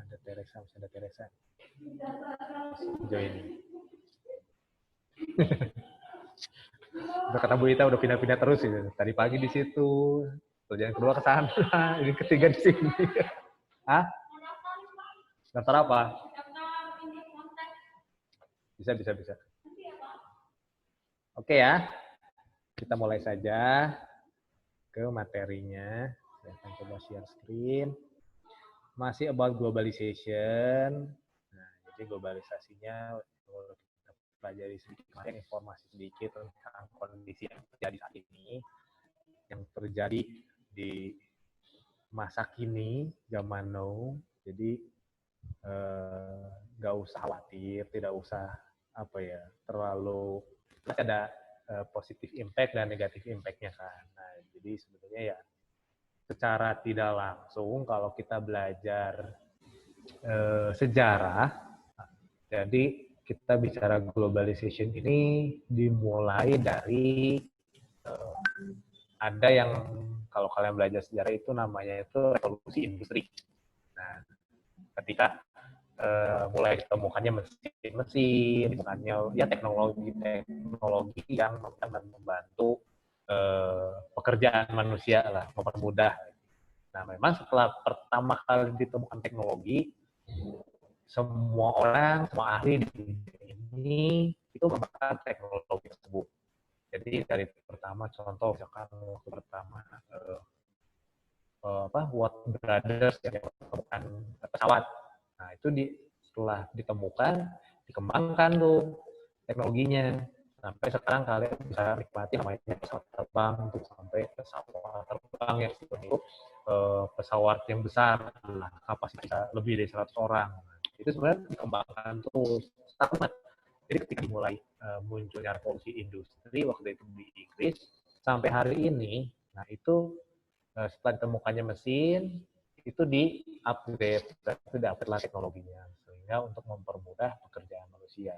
Ada Teresa, masih ada Teresa. Sejauh ini. Udah kata Bu Ita udah pindah-pindah terus gitu. Tadi pagi di situ, kerjaan kedua ke sana, ini ketiga di sini. Hah? Daftar apa? Bisa. Oke ya, kita mulai saja ke materinya. Saya akan coba share screen. Masih about globalization. Nah, jadi globalisasinya kita pelajari sedikit, informasi sedikit tentang kondisi yang terjadi saat ini, yang terjadi di masa kini, zaman now. Jadi nggak usah khawatir, tidak usah terlalu ada positif impact dan negatif impact-nya kan. Nah, jadi sebetulnya ya secara tidak langsung kalau kita belajar sejarah, jadi kita bicara globalization ini dimulai dari ada yang kalau kalian belajar sejarah itu namanya itu revolusi industri. Nah, ketika mulai ditemukannya mesin-mesin, ditemukannya ya teknologi yang membantu pekerjaan manusia lah, mempermudah. Nah, memang setelah pertama kali ditemukan teknologi, semua orang, semua ahli di ini itu menggunakan teknologi tersebut. Jadi dari pertama contoh misalkan waktu pertama Watt Brothers yang menemukan pesawat. Nah, itu setelah ditemukan, dikembangkan tuh teknologinya. Sampai sekarang kalian bisa nikmati namanya pesawat terbang untuk sampai pesawat terbang yang itu pesawat yang besar, kapasitas lebih dari 100 orang. Itu sebenarnya dikembangkan terus. Jadi ketika dimulai munculnya revolusi industri waktu itu di Inggris sampai hari ini, nah itu setelah ditemukannya mesin itu di-upgrade lah teknologinya sehingga untuk mempermudah pekerjaan manusia.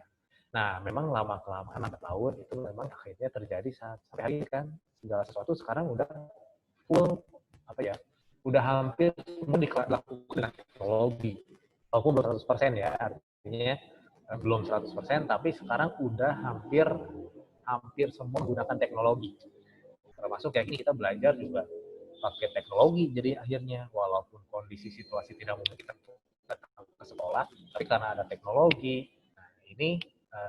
Nah, memang lama-kelamaan lambat laun itu memang akhirnya terjadi sampai hari ini kan segala sesuatu sekarang udah full udah hampir semua dilakukan dengan teknologi. Walaupun belum 100% ya, artinya belum 100%, tapi sekarang udah hampir semua menggunakan teknologi. Termasuk kayak gini kita belajar juga pakai teknologi, jadi akhirnya walaupun kondisi situasi tidak memungkinkan datang ke sekolah, tapi karena ada teknologi, nah ini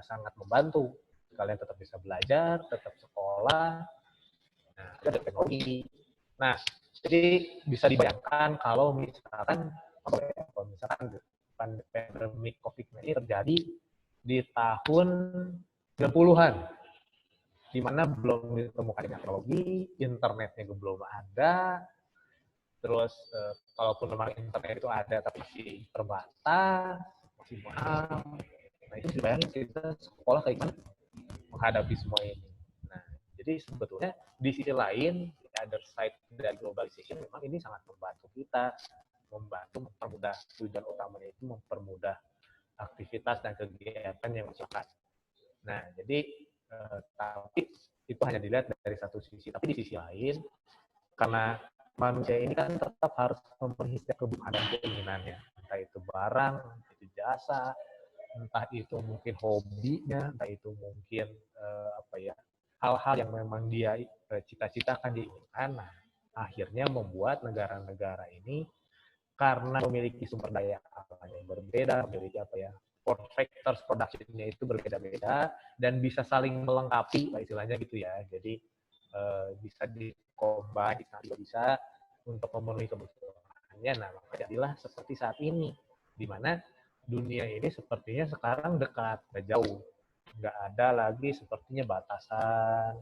sangat membantu. Kalian tetap bisa belajar, tetap sekolah, nah ada teknologi. Nah, jadi bisa dibayangkan kalau misalkan pandemi COVID-19 ini terjadi di tahun 90-an, di mana belum ditemukan teknologi, internetnya belum ada, terus kalaupun memang internet itu ada tapi masih terbatas, masih mahal. Nah, itu dibayangkan kita sekolah kayak gimana menghadapi semua ini. Nah, jadi sebetulnya di sisi lain, the other side dari globalization memang ini sangat membantu kita, mempermudah tujuan utamanya itu mempermudah aktivitas dan kegiatan yang masyarakat. Nah, jadi tapi itu hanya dilihat dari satu sisi. Tapi di sisi lain, karena manusia ini kan tetap harus memenuhi kebutuhan dan keinginannya. Entah itu barang, entah itu jasa, entah itu mungkin hobinya, entah itu mungkin hal-hal yang memang dia cita-citakan, diinginkan. Nah, akhirnya membuat negara-negara ini karena memiliki sumber daya alam yang berbeda, memiliki factors production-nya itu berbeda-beda dan bisa saling melengkapi, istilahnya gitu ya. Jadi bisa di-combine, bisa untuk memenuhi kebutuhannya. Nah, maka jadilah seperti saat ini, di mana dunia ini sepertinya sekarang dekat, nggak jauh. Nggak ada lagi sepertinya batasan.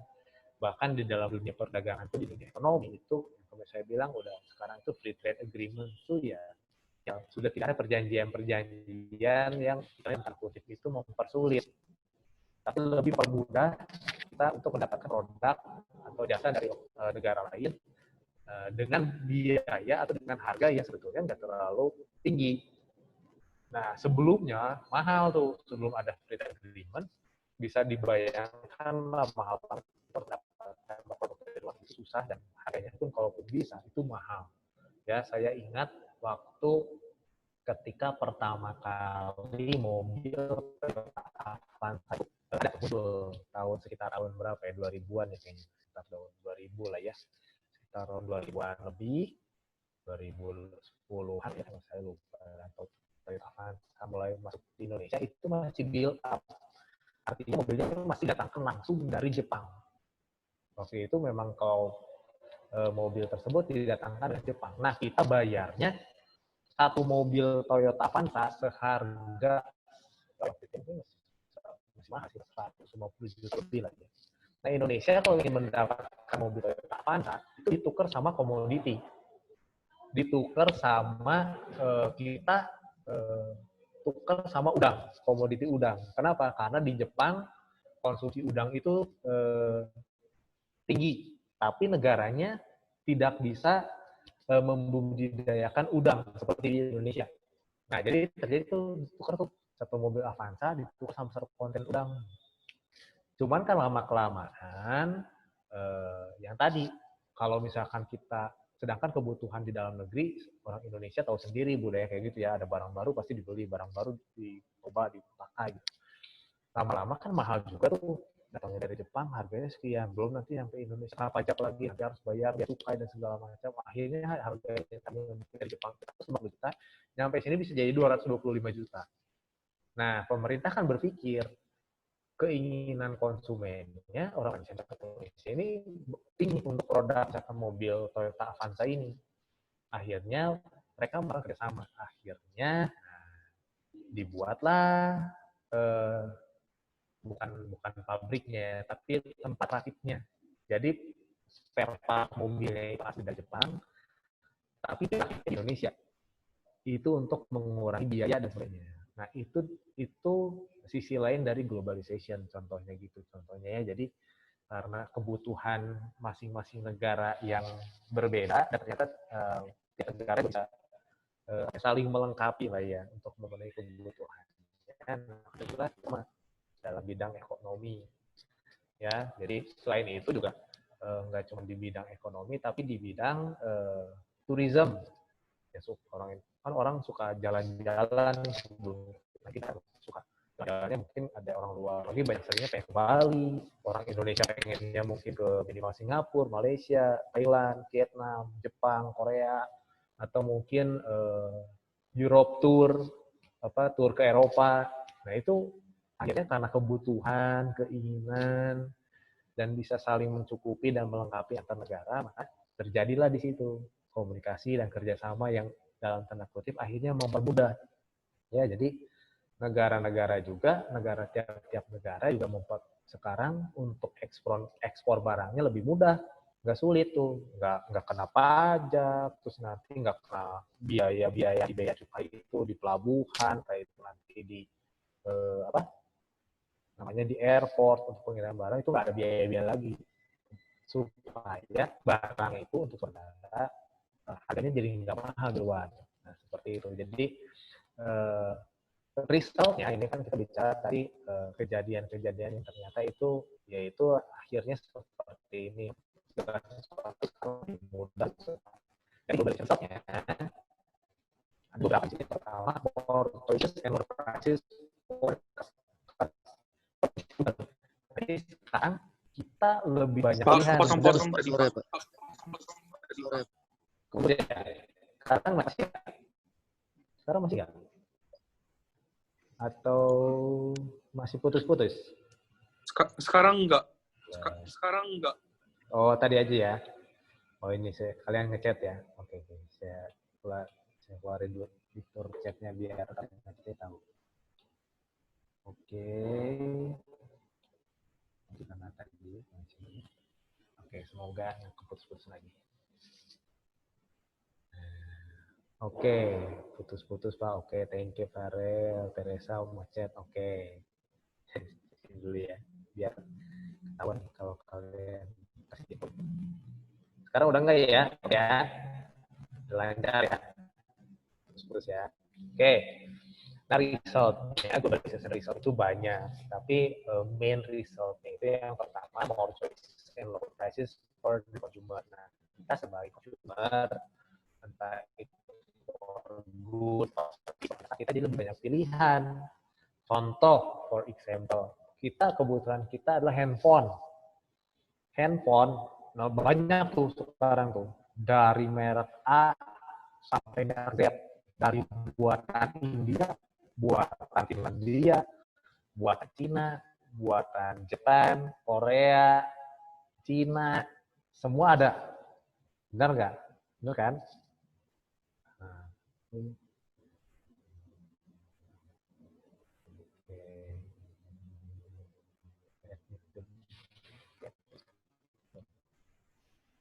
Bahkan di dalam dunia perdagangan itu, di dunia ekonomi itu, kalau saya bilang udah sekarang itu free trade agreement itu ya yang sudah tidak ada perjanjian yang tanda kutip itu mempersulit, tapi lebih permudah kita untuk mendapatkan produk atau jasa dari negara lain dengan biaya atau dengan harga yang sebetulnya nggak terlalu tinggi. Nah, sebelumnya mahal tuh, sebelum ada free trade agreement, bisa dibayangkan mahal banget mendapatkan produk dari luar itu susah dan harganya pun kalaupun bisa itu mahal. Ya, saya ingat waktu ketika pertama kali mobil Avanza ada muncul sekitar tahun berapa ya, 2000-an ya kayaknya, sekitar tahun 2000 lah ya, sekitar tahun 2000-an lebih, 2010-an ya kalau saya lupa, atau Toyota Avanza mulai masuk di Indonesia itu masih build up, artinya mobilnya masih datangkan langsung dari Jepang. Waktu itu memang kalau mobil tersebut didatangkan dari Jepang. Nah, kita bayarnya satu mobil Toyota Avanza seharga masih mahal sih, 150 juta lebih lah ya. Nah, Indonesia kalau ingin mendapatkan mobil Toyota Avanza itu ditukar sama komoditi, ditukar sama kita tukar sama udang, komoditi udang. Kenapa? Karena di Jepang konsumsi udang itu tinggi, tapi negaranya tidak bisa membudidayakan udang seperti di Indonesia. Nah, jadi terjadi tuh tukar tuh satu mobil Avanza ditukar sama satu konten udang. Cuman kan lama-kelamaan yang tadi, kalau misalkan kita, sedangkan kebutuhan di dalam negeri, orang Indonesia tahu sendiri budaya kayak gitu ya, ada barang baru pasti dibeli, barang baru dicoba, dipakai gitu. Lama-lama kan mahal juga tuh, datangnya dari Jepang harganya sekian, belum nanti sampai Indonesia kena pajak lagi, nanti harus bayar bea cukai dan segala macam, akhirnya harganya dari Jepang 150 juta, nyampe sini bisa jadi 225 juta. Nah, pemerintah kan berpikir keinginan konsumennya, orang Indonesia ini tinggi untuk produk misalkan mobil Toyota Avanza ini. Akhirnya mereka bekerjasama. Akhirnya dibuatlah bukan pabriknya, tapi tempat rakitnya. Jadi spare part mobilnya itu asli dari Jepang, tapi di Indonesia. Itu untuk mengurangi biaya dan sebagainya. Nah, itu sisi lain dari globalization, contohnya gitu. Contohnya ya, jadi karena kebutuhan masing-masing negara yang berbeda, dan ternyata tiap negara bisa saling melengkapi lah ya untuk memenuhi kebutuhan. Nah, jelas dalam bidang ekonomi ya. Jadi selain itu juga nggak cuma di bidang ekonomi, tapi di bidang tourism. Ya, orang suka jalan-jalan sebelum kita suka jalannya, mungkin ada orang luar lagi banyak seringnya pengen ke Bali, orang Indonesia pengennya mungkin ke minimal Singapura, Malaysia, Thailand, Vietnam, Jepang, Korea, atau mungkin Europe tour, tour ke Eropa. Nah, itu akhirnya karena kebutuhan, keinginan, dan bisa saling mencukupi dan melengkapi antar negara, maka terjadilah di situ komunikasi dan kerjasama yang dalam tanda kutip akhirnya mempermudah. Ya, jadi negara-negara juga, tiap negara juga sekarang untuk ekspor barangnya lebih mudah, nggak sulit tuh, nggak kena pajak, terus nanti nggak kena biaya cukai itu di pelabuhan, kayak itu nanti di namanya di airport untuk pengiriman barang, itu nggak ada biaya lagi, supaya barang itu untuk saudara harganya jadi nggak mahal di luar. Nah, seperti itu. Jadi resultnya ini kan kita bicara tadi kejadian-kejadian yang ternyata itu yaitu akhirnya seperti ini. Lebih mudah. Jadi resultnya ada beberapa jenis. Pertama, more choices and more prices. Jadi sekarang kita lebih banyak pilihan. Potong-potong tadi, Pak. Kemudian sekarang masih nggak? Atau masih putus-putus? Sekarang enggak. Sekarang enggak. Oh, tadi aja ya. Oh, ini kalian ngechat ya. Oke. Saya keluarin dulu fitur chatnya biar kalian tahu. Oke. Kita nata dulu. Oke, semoga nggak putus-putus lagi. Oke, putus-putus Pak. Oke, thank you Farel, Teresa mau chat. Oke. Sini dulu ya, biar ketahuan kalau kalian kasih. Sekarang udah enggak ya? Ya. Lancar ya. Putus-putus ya. Oke. Nah, resultnya, result itu banyak. Tapi main resultnya itu yang pertama, more choices and lower prices for the consumer. Nah, kita sebagai consumer, entah itu for good or kita jadi lebih banyak pilihan. Contoh, for example, kebutuhan kita adalah handphone. Nah banyak tuh sekarang tuh, dari merek A sampai merek Z, dari buatan India, buatan Finlandia, buatan Cina, buatan Jepang, Korea, Cina, semua ada. Benar nggak? Benar kan? Nah,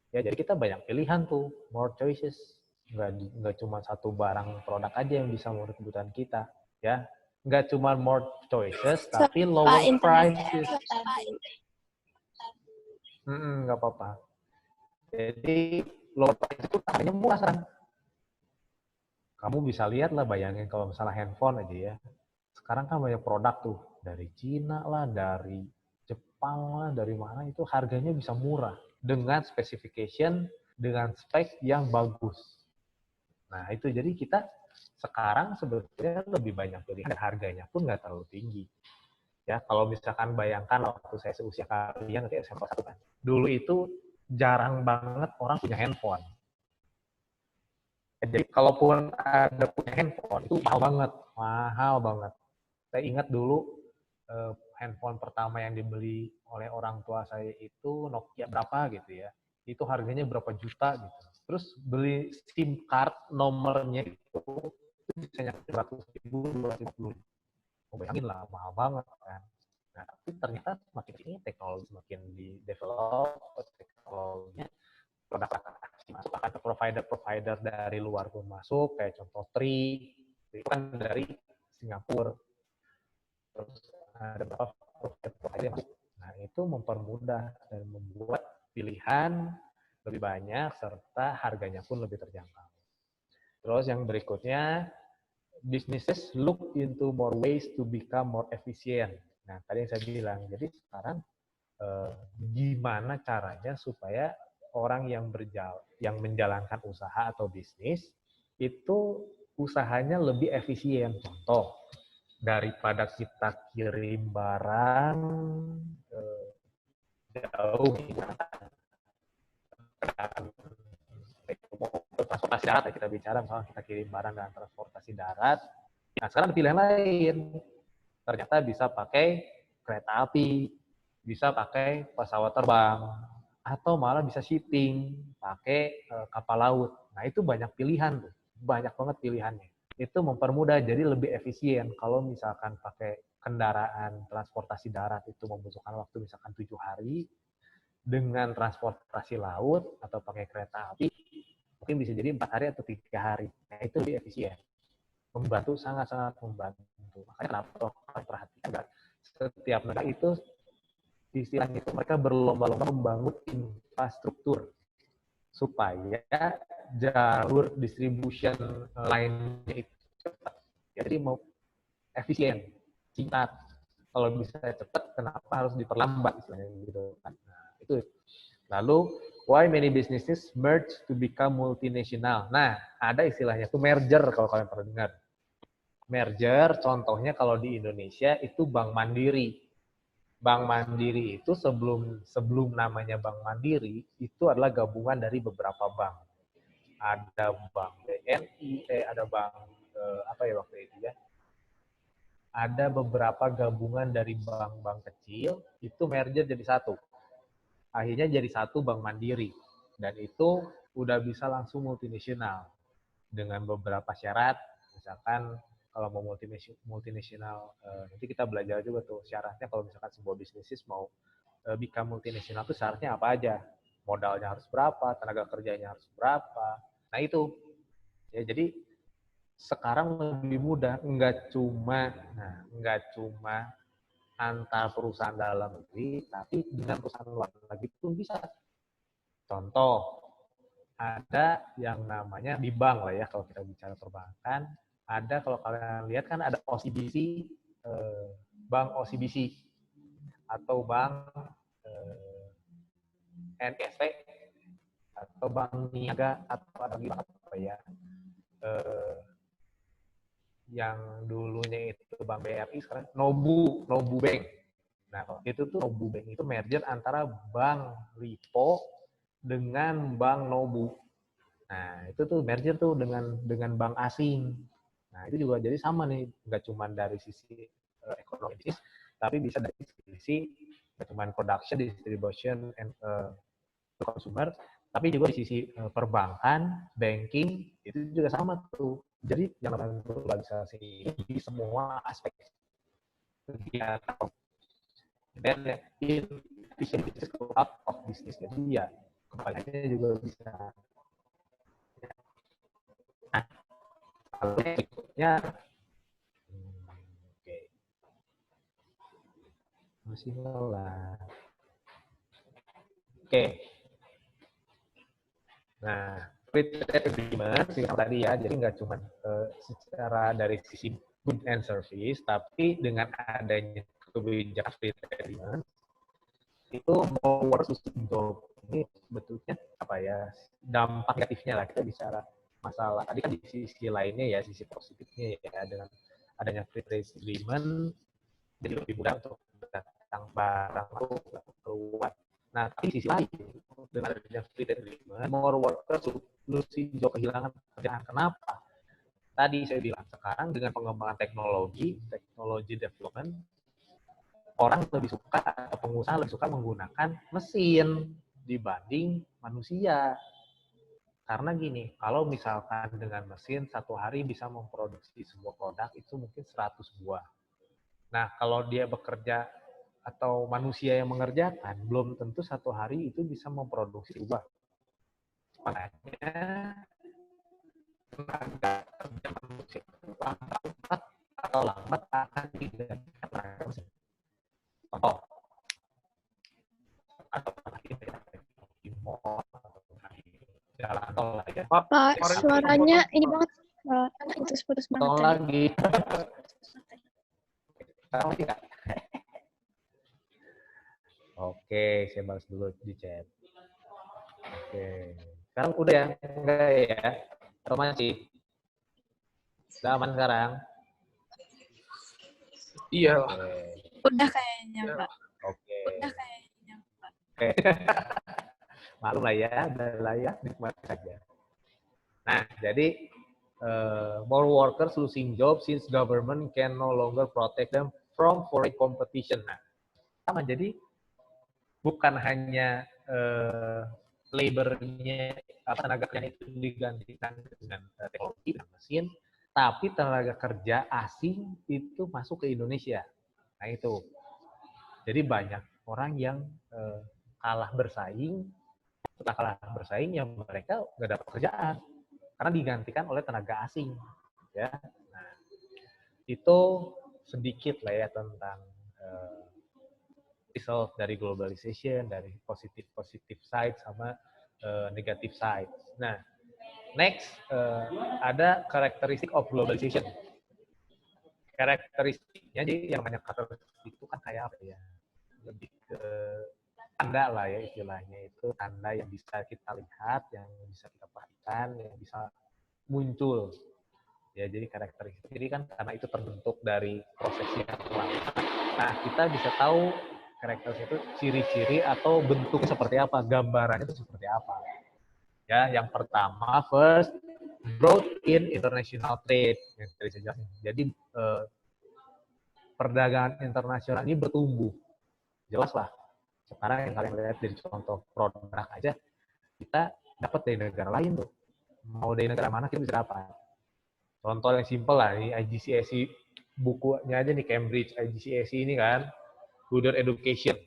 ya, jadi kita banyak pilihan tuh, more choices. Nggak cuma satu barang produk aja yang bisa memenuhi kebutuhan kita, ya. Nggak cuma more choices, tapi lower prices. Nggak apa-apa. Jadi lower price itu harganya murah kan. Kamu bisa lihat lah, bayangin kalau misalnya handphone aja ya. Sekarang kan banyak produk tuh, dari Cina lah, dari Jepang lah, dari mana itu harganya bisa murah. Dengan specification, dengan spek yang bagus. Nah itu jadi kita sekarang sebetulnya lebih banyak pilihan, harganya pun nggak terlalu tinggi. Ya kalau misalkan bayangkan waktu saya seusia kalian nanti SMA 1 kan. Dulu itu jarang banget orang punya handphone. Jadi kalaupun ada punya handphone itu mahal banget. Saya ingat dulu handphone pertama yang dibeli oleh orang tua saya itu Nokia berapa gitu ya. Itu harganya berapa juta gitu. Terus beli SIM card nomornya itu bisa nyampe 200.000, 250.000. Bayangin lah, mahal banget kan. Nah, tapi ternyata semakin ini teknologi semakin di develop, teknologinya produk masuk, akan provider dari luar pun masuk, kayak contoh Tri, itu kan dari Singapura. Terus ada beberapa provider yang masuk. Nah, itu mempermudah dan membuat pilihan lebih banyak serta harganya pun lebih terjangkau. Terus yang berikutnya, businesses look into more ways to become more efficient. Nah, tadi yang saya bilang, jadi sekarang gimana caranya supaya orang yang menjalankan usaha atau bisnis itu usahanya lebih efisien. Contoh, daripada kita kirim barang jauh, transportasi darat ya kita bicara, misalnya kita kirim barang dengan transportasi darat. Nah sekarang ada pilihan lain, ternyata bisa pakai kereta api, bisa pakai pesawat terbang, atau malah bisa shipping pakai kapal laut. Nah itu banyak pilihan tuh, banyak banget pilihannya. Itu mempermudah, jadi lebih efisien. Kalau misalkan pakai kendaraan transportasi darat itu membutuhkan waktu misalkan 7 hari, dengan transportasi laut atau pakai kereta api mungkin bisa jadi 4 hari atau 3 hari. Nah itu lebih efisien, membantu, sangat-sangat membantu. Makanya kenapa kalau perhatikan setiap negara itu istilahnya itu mereka berlomba-lomba membangun infrastruktur supaya jalur distribution lainnya itu cepat. Jadi mau efisien, singkat. Kalau bisa cepat, kenapa harus diperlambat istilahnya gitu kan. Nah, itu. Lalu, why many businesses merge to become multinational? Nah, ada istilahnya itu merger kalau kalian pernah dengar. Merger, contohnya kalau di Indonesia itu Bank Mandiri. Bank Mandiri itu sebelum namanya Bank Mandiri itu adalah gabungan dari beberapa bank. Ada Bank BNI, ada bank apa ya waktu itu ya? Ada beberapa gabungan dari bank-bank kecil itu merger jadi satu. Akhirnya jadi satu Bank Mandiri. Dan itu udah bisa langsung multinasional dengan beberapa syarat. Misalkan kalau mau multinasional, nanti kita belajar juga tuh syaratnya kalau misalkan sebuah bisnis mau become multinasional itu syaratnya apa aja. Modalnya harus berapa, tenaga kerjanya harus berapa. Nah itu. Ya, jadi sekarang lebih mudah, nggak cuma antar perusahaan dalam negeri, tapi dengan perusahaan luar negeri pun bisa. Contoh, ada yang namanya di bank lah ya, kalau kita bicara perbankan, ada kalau kalian lihat kan ada OCBC, bank OCBC, atau bank NST, atau bank Niaga, atau ada bank apa ya, yang dulunya itu Bank BRI, sekarang Nobu Bank. Nah, itu tuh Nobu Bank itu merger antara Bank Lipo dengan Bank Nobu. Nah, itu tuh merger tuh dengan bank asing. Nah, itu juga jadi sama nih, nggak cuma dari sisi ekonomi bisnis, tapi bisa dari sisi nggak cuma production, distribution, and consumer, tapi juga di sisi perbankan, banking, itu juga sama tuh. Jadi yang namanya globalisasi ini di semua aspek kegiatan. Dan bisa out of business. Jadi ya kembaliannya juga bisa. Nah, kalau berikutnya, oke, masih lah. Oke, nah, free trade agreement tadi ya, jadi nggak cuma secara dari sisi good and service, tapi dengan adanya kebijakan free trade agreement, itu more work to job. Ini sebetulnya apa ya, dampak negatifnya lah, kita bicara masalah. Tadi kan di sisi lainnya ya, sisi positifnya ya, dengan adanya free trade agreement, jadi lebih mudah untuk datang barang keluar. Nah, tapi di sisi lain, dengan adanya free trade agreement, more workers solusi job kehilangan pekerjaan. Kenapa? Tadi saya bilang, sekarang dengan pengembangan teknologi development, orang lebih suka, pengusaha lebih suka menggunakan mesin dibanding manusia. Karena gini, kalau misalkan dengan mesin satu hari bisa memproduksi sebuah produk itu mungkin 100 buah. Nah, kalau dia bekerja atau manusia yang mengerjakan, belum tentu satu hari itu bisa memproduksi buah. Makanya tenaga kerja manusia lambat atau lambat akan digantikan tenaga mesin. Contoh, atau jalan tol lah ya. Pak, suaranya ini banget, putus-putus banget Tol tadi. lagi. Sekarang lagi nggak? Oke, saya balas dulu di chat. Oke. Sekarang udah ya? Enggak ya? Atau masih? Udah aman sekarang? Iya. Udah kayaknya, Pak. Oke. Udah kayaknya, Pak. Oke. Maklum lah ya, udah lah ya, nikmati saja. Nah, jadi more workers losing jobs since government can no longer protect them from foreign competition. Nah, sama, jadi bukan hanya labor-nya, tenaga kerja itu digantikan dengan teknologi dan mesin, tapi tenaga kerja asing itu masuk ke Indonesia. Nah itu, jadi banyak orang yang kalah bersaing, setelah kalah bersaing ya mereka nggak dapat pekerjaan karena digantikan oleh tenaga asing. Ya, nah itu sedikit lah ya tentang result dari globalization, dari positif side sama negatif side. Nah, next ada karakteristik of globalization. Karakteristiknya, jadi yang banyak karakteristik itu kan kayak apa ya? Lebih ke tanda lah ya istilahnya, itu tanda yang bisa kita lihat, yang bisa kita perhatikan, yang bisa muncul. Ya, jadi karakteristik. Jadi kan karena itu terbentuk dari prosesnya lama. Nah, kita bisa tahu karakteristik itu ciri-ciri atau bentuk seperti apa, gambarannya itu seperti apa. Ya, yang pertama, first, growth in international trade. Jadi perdagangan internasional ini bertumbuh. Jelas lah. Sekarang yang kalian lihat dari contoh produk aja, kita dapat dari negara lain tuh. Mau dari negara mana kita bisa dapat. Contoh yang simpel lah, ini IGCSE, bukunya aja nih, Cambridge IGCSE ini kan, Further Education.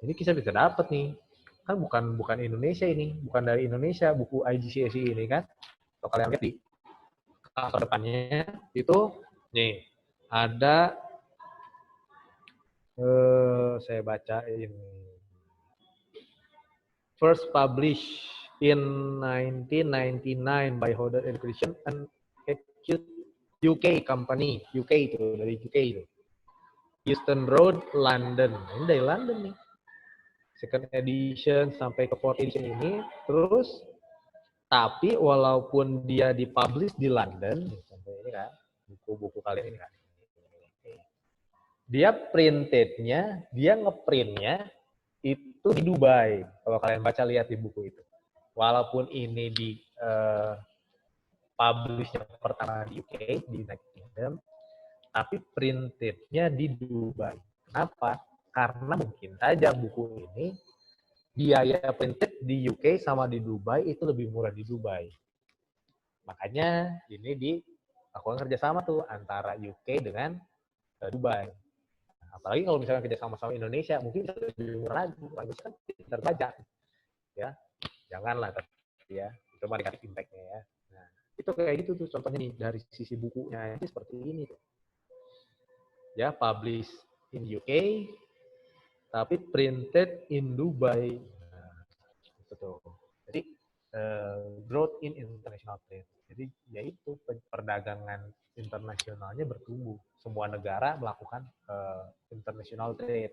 Ini kita bisa dapat nih. Kan bukan Indonesia ini, bukan dari Indonesia buku IGCSE ini kan. Kalau kalian lihat di cover depannya itu nih ada saya baca ini. First published in 1999 by Further Education and UK company, UK itu, dari UK itu. Euston Road, London. Ini dari London nih. Second edition sampai ke fourth edition ini. Terus, tapi walaupun dia dipublish di London, sampai ini kan, buku-buku kalian ini kan. Dia printednya, dia ngeprintnya itu di Dubai. Kalau kalian baca lihat di buku itu. Walaupun ini di publishnya pertama di UK, di United Kingdom, tapi printednya di Dubai. Kenapa? Karena mungkin saja buku ini biaya printed di UK sama di Dubai itu lebih murah di Dubai. Makanya ini dilakukan kerjasama tuh antara UK dengan Dubai. Apalagi kalau misalnya kerjasama sama Indonesia, mungkin bisa lebih murah lagi. Bagus kan terbajak. Ya, janganlah tapi ya. Itu mah negatif impact-nya ya. Nah, itu kayak gitu tuh contohnya nih dari sisi bukunya ini seperti ini tuh. Ya, publish in UK tapi printed in Dubai. Nah, itu tuh. Jadi growth in international trade. Jadi yaitu perdagangan internasionalnya bertumbuh. Semua negara melakukan international trade.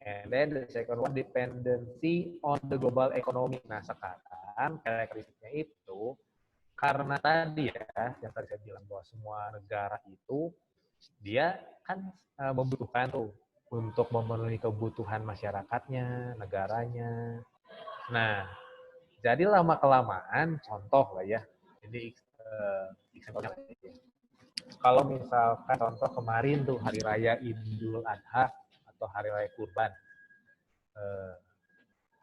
And then the second one, dependency on the global economy. Nah, sekarang karakteristiknya itu karena tadi ya, yang tadi saya bilang bahwa semua negara itu dia kan membutuhkan tuh untuk memenuhi kebutuhan masyarakatnya, negaranya. Nah, jadi lama-kelamaan, contoh lah ya, ini example-nya. Kalau misalkan contoh kemarin tuh Hari Raya Idul Adha atau Hari Raya Kurban,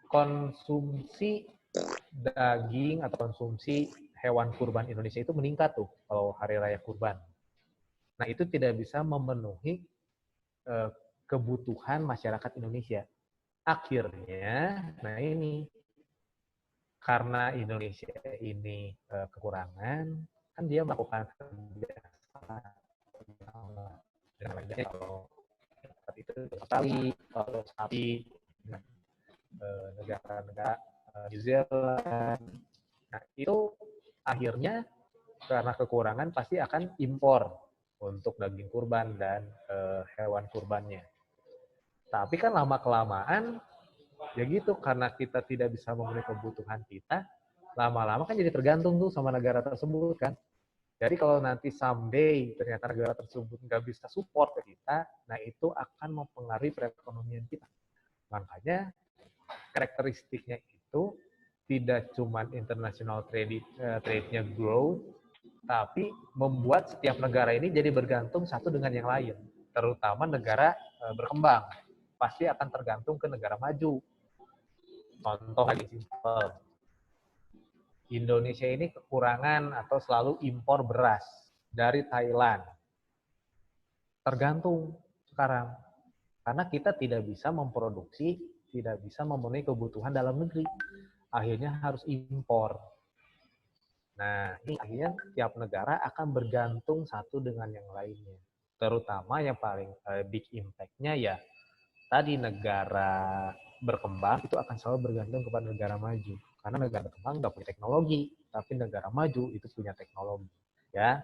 konsumsi daging atau konsumsi hewan kurban Indonesia itu meningkat tuh kalau Hari Raya Kurban. Nah, itu tidak bisa memenuhi kebutuhan masyarakat Indonesia. Akhirnya, nah ini, karena Indonesia ini kekurangan, kan dia melakukan kebiasaan. Kalau itu sekali, kalau sapi, negara-negara New Zealand, nah itu akhirnya karena kekurangan pasti akan impor untuk daging kurban dan hewan kurbannya. Tapi kan lama-kelamaan, ya gitu, karena kita tidak bisa memenuhi kebutuhan kita, lama-lama kan jadi tergantung tuh sama negara tersebut kan. Jadi kalau nanti someday ternyata negara tersebut nggak bisa support ke kita, nah itu akan mempengaruhi perekonomian kita. Makanya karakteristiknya itu tidak cuma international trade-nya grow, tapi membuat setiap negara ini jadi bergantung satu dengan yang lain. Terutama negara berkembang, pasti akan tergantung ke negara maju. Contoh lagi simpel. Indonesia ini kekurangan atau selalu impor beras dari Thailand. Tergantung sekarang. Karena kita tidak bisa memproduksi, tidak bisa memenuhi kebutuhan dalam negeri. Akhirnya harus impor. Nah, ini akhirnya tiap negara akan bergantung satu dengan yang lainnya. Terutama yang paling big impact-nya ya tadi negara berkembang itu akan selalu bergantung kepada negara maju. Karena negara berkembang nggak punya teknologi, tapi negara maju itu punya teknologi. Ya.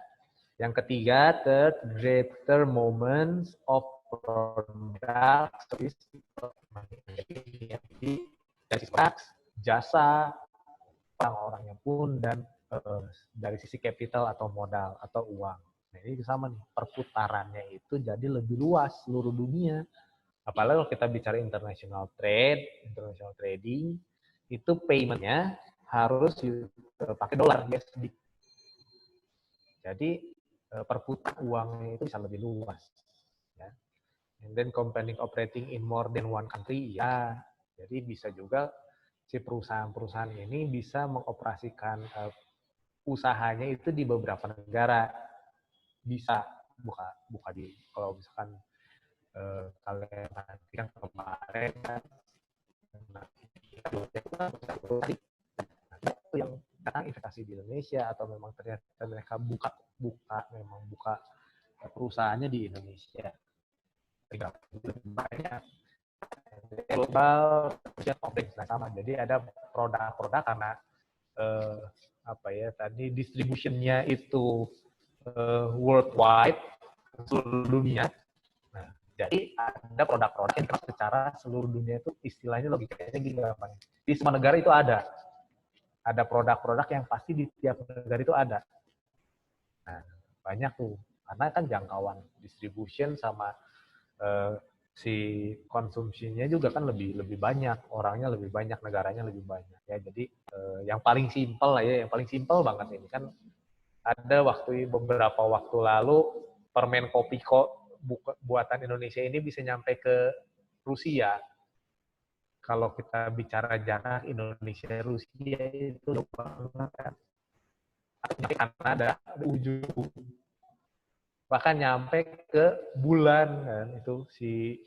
Yang ketiga, third, greater moments of product, service, jasa, orang-orangnya pun, dan dari sisi capital atau modal atau uang. Nah, ini sama nih, perputarannya itu jadi lebih luas seluruh dunia. Apalagi kalau kita bicara international trade, international trading, itu payment-nya harus pakai dolar USD. Jadi perputaran uangnya itu bisa lebih luas. Ya. And then company operating in more than one country, ya. Jadi bisa juga si perusahaan-perusahaan ini bisa mengoperasikan usahanya itu di beberapa negara. Bisa buka di, kalau misalkan kalian nanti kan kemarin kan itu yang datang investasi di Indonesia atau memang ternyata mereka buka perusahaannya di Indonesia. Banyak global sama. Jadi ada produk-produk karena tadi distributionnya itu worldwide, seluruh dunia. Nah, jadi ada produk-produk yang secara seluruh dunia itu istilahnya logikanya gitu gampang. Di semua negara itu ada produk-produk yang pasti di tiap negara itu ada. Nah, banyak tuh. Karena kan jangkauan distribution sama si konsumsinya juga kan lebih banyak, orangnya lebih banyak, negaranya lebih banyak ya. Jadi yang paling simpel lah ya, yang paling simpel banget ini kan ada beberapa waktu lalu permen kopi buatan Indonesia ini bisa nyampe ke Rusia. Kalau kita bicara jarak Indonesia Rusia itu jauh banget kan. Nyampe Kanada, ujung bahkan nyampe ke bulan kan, itu si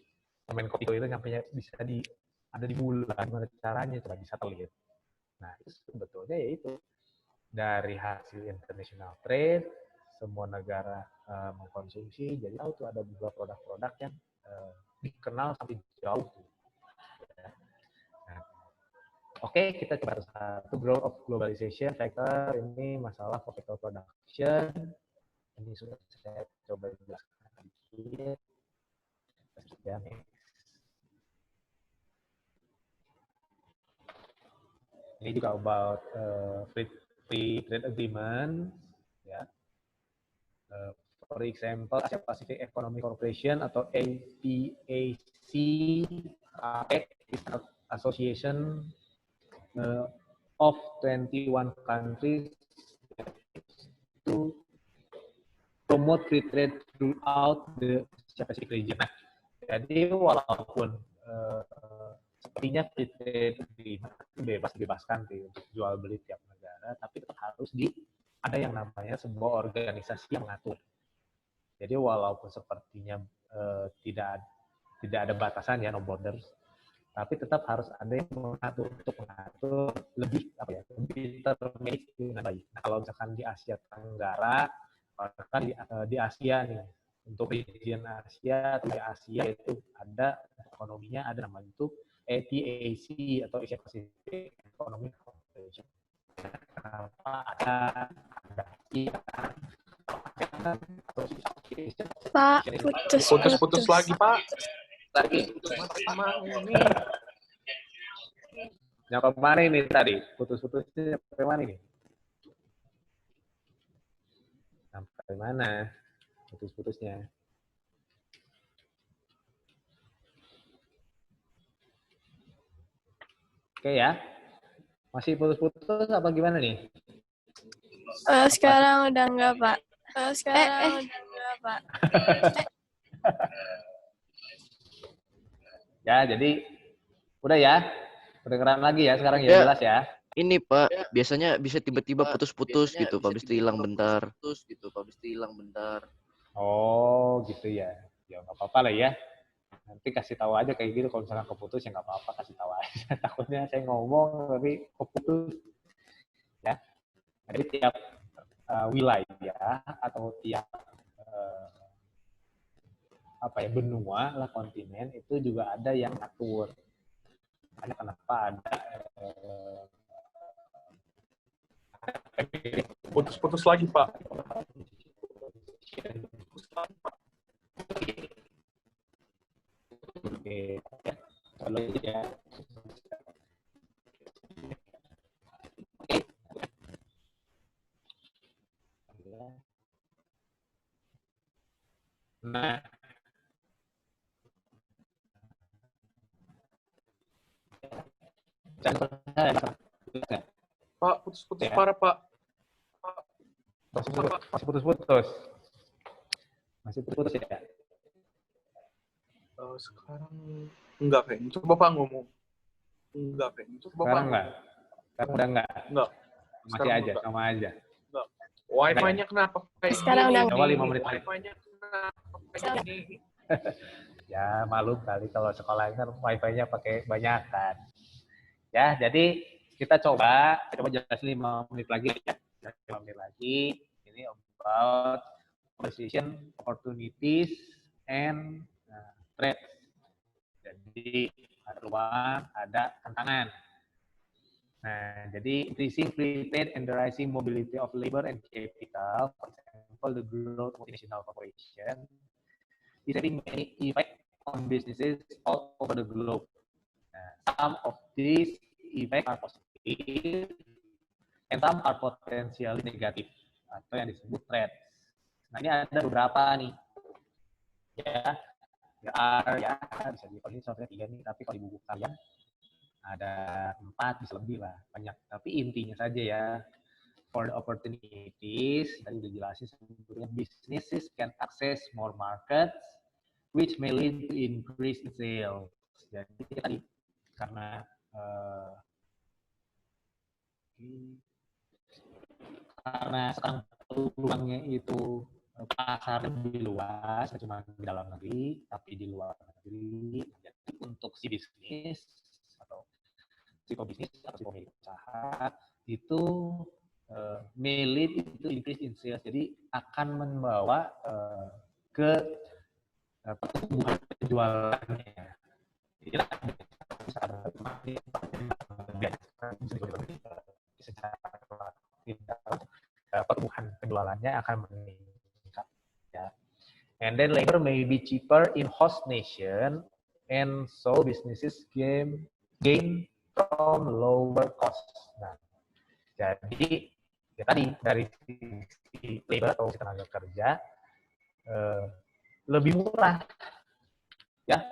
permen kopi itu nyampe bisa ada di bulan. Gimana caranya coba di satelit. Nah itu sebetulnya yaitu dari hasil international trade, semua negara mengkonsumsi, jadi tahu tuh ada beberapa produk-produk yang dikenal sampai jauh. Nah, Oke, kita coba satu, growth of globalization factor, ini masalah capital production. Ini sudah saya coba jelaskan sedikit. Ini juga about free trade agreement, ya. For example, Asia Pacific Economic Cooperation atau APAC, Association of 21 countries to promote free trade throughout the Asia Pacific region. Nah, jadi walaupun sepertinya free trade bebas-bebaskan untuk jual beli tiap negara, tapi tetap harus ada yang namanya sebuah organisasi yang mengatur. Jadi walaupun sepertinya tidak ada batasan ya, no borders, tapi tetap harus ada yang mengatur untuk mengatur lebih termanage dengan baik. Nah, kalau misalkan di Asia Tenggara, bahkan di Asia nih, untuk region Asia atau di Asia itu ada ekonominya, ada namanya itu APAC atau Asia Pacific Economic Cooperation. Ada Pak, Putus lagi, Pak. Lagi. Nyampe mana ini tadi? Putus-putusnya sampai mana ini? Sampai mana? Putus-putusnya. Oke ya. Masih putus-putus apa gimana nih? Sekarang udah enggak, Pak. Sekarang udah enggak, Pak. Ya, jadi udah ya. Kedengeran lagi ya sekarang ya, jelas ya. Ini Pak, biasanya bisa tiba-tiba putus-putus gitu, Pak, habis itu hilang bentar. Oh, gitu ya. Ya nggak apa-apa lah ya. Nanti kasih tahu aja kayak gitu, kalau misalnya keputus ya nggak apa-apa, kasih tahu aja. Takutnya saya ngomong tapi keputus. Ya. Jadi tiap wilayah atau tiap benua lah, kontinen itu juga ada yang ngatur. Kenapa ada Putus lagi, Pak. Oke, kalau ya. Nah, Pak, putus-putus parah, Pak. Masih putus-putus. Masih putus ya? Sekarang enggak kayaknya. Coba Pak ngomong. Enggak kayaknya. Sekarang enggak? Sekarang udah enggak? Enggak. Masih aja, sama aja. Enggak. Wi-Fi-nya kenapa kayak Sekarang udah coba 5 menit lagi. Wi-Fi-nya kenapa kayak gini? Ya, malu kali kalau sekolah kan Wi-Fi-nya pakai banyakan. Ya, jadi kita coba jelasin 5 menit lagi ya. 5 menit lagi. Ini about position, opportunities, and threats. Jadi ada peluang, ada tantangan. Nah, jadi increasing free trade and the rising mobility of labor and capital, for example, the growth of multinational corporation, is having many effects on businesses all over the globe. Nah, some of these effects are positive, and some are potentially negative, atau yang disebut threats. Nah, ini ada beberapa nih. Ya, there are, ya, bisa di ini soalnya 3 nih, tapi kalau di buku kalian ada 4, bisa lebih lah, banyak. Tapi intinya saja ya, for the opportunities, tadi udah jelasin sebetulnya businesses can access more markets, which may lead to increase in sales. Jadi tadi karena sekarang peluangnya itu pasar lebih luas, cuma di dalam negeri, tapi di luar negeri. Jadi untuk si bisnis atau si pebisnis atau si pemilik usaha itu may lead itu increase in sales. Jadi akan membawa ke pertumbuhan penjualannya. Jadi pertumbuhan penjualannya akan meningkat. Ya. And then labor may be cheaper in host nation, and so businesses gain from lower cost. Nah, jadi ya tadi dari sisi labor atau si tenaga kerja lebih murah, ya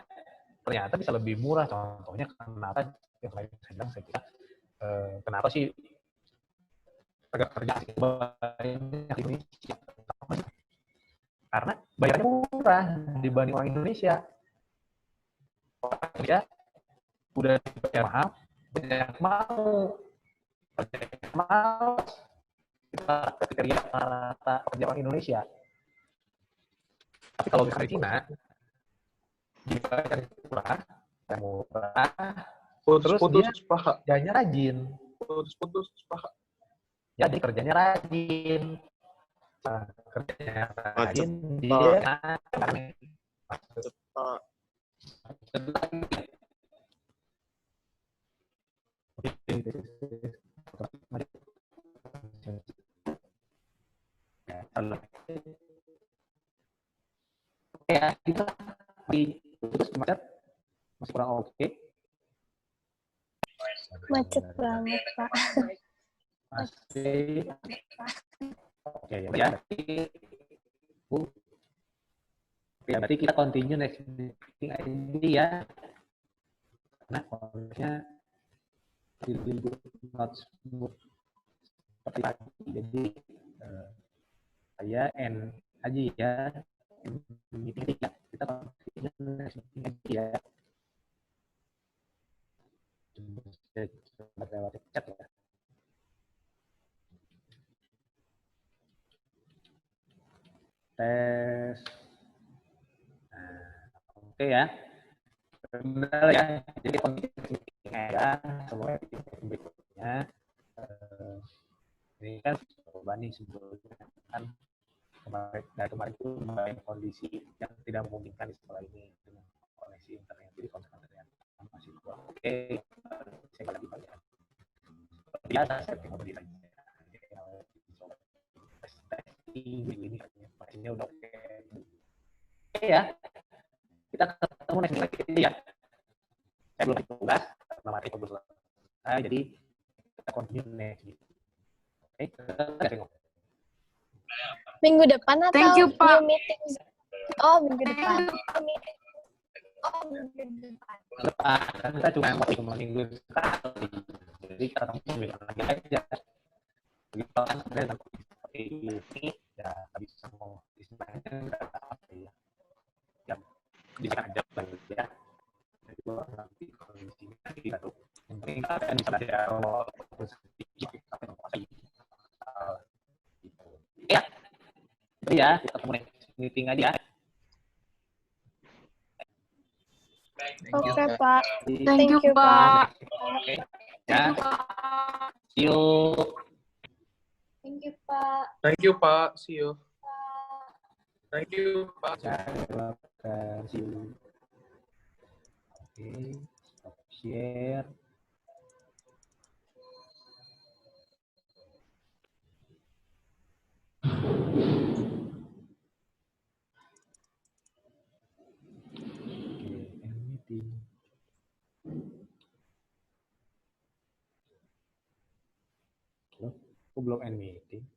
ternyata bisa lebih murah. Contohnya kenapa yang saya bilang, saya kira kenapa sih tenaga kerja banyak di Indonesia? Karena bayarnya murah dibanding orang Indonesia. Orang Indonesia udah dibayar mahal, banyak mau kita kriteria rata kerja orang Indonesia. Tapi kalau misalnya di Cina dibayar murah, terus dia kerjanya rajin. Putus paha. Jadi kerjanya rajin. Kerjanya rajin, dia ya, kita macet, masih kurang oke. Macet banget, Pak. Masih oke ya. Berarti kita continue next meeting ini ya. Karena kondisinya not smooth seperti tadi. Jadi saya end aja ya. Meeting ya. Kita continue next meeting aja ya. Coba lewat chat ya. Tes. Nah, oke ya. Benar ya. Jadi kondisinya ya, semua berikutnya. Ini kan coba nih sebelumnya kan kemarin itu kondisi yang tidak memungkinkan di sekolah ini dengan koneksi internet. Jadi konten-konten masih kurang oke. Saya lagi banyak. Biasa saya tengok di ini pastinya udah oke. Oke ya, kita ketemu next lagi ya. Saya belum tugas karena materi belum selesai, jadi kita continue next week. Oke, kita tengok. Minggu depan atau Thank you, Pak. new meeting? Oh, minggu depan. Oh, minggu depan. Depan, kita cuma minggu sekali. Jadi kita ketemu lagi aja. Begitu kan sebenarnya seperti ini, ya habis semua istilahnya apa ya, yang bisa aja lagi ya. Jadi nanti kondisinya kita tuh, yang penting kalian bisa belajar terus sedikit tapi menguasai. Ya, itu ya kita ketemu meeting aja. Oke, Pak. Thank you, Pak. Oke, ya. See you. Thank you, Pak. Thank you, Pak. See you. Thank you, Pak. See you. Oke, stop share. Meeting. Loh, kok belum end meeting?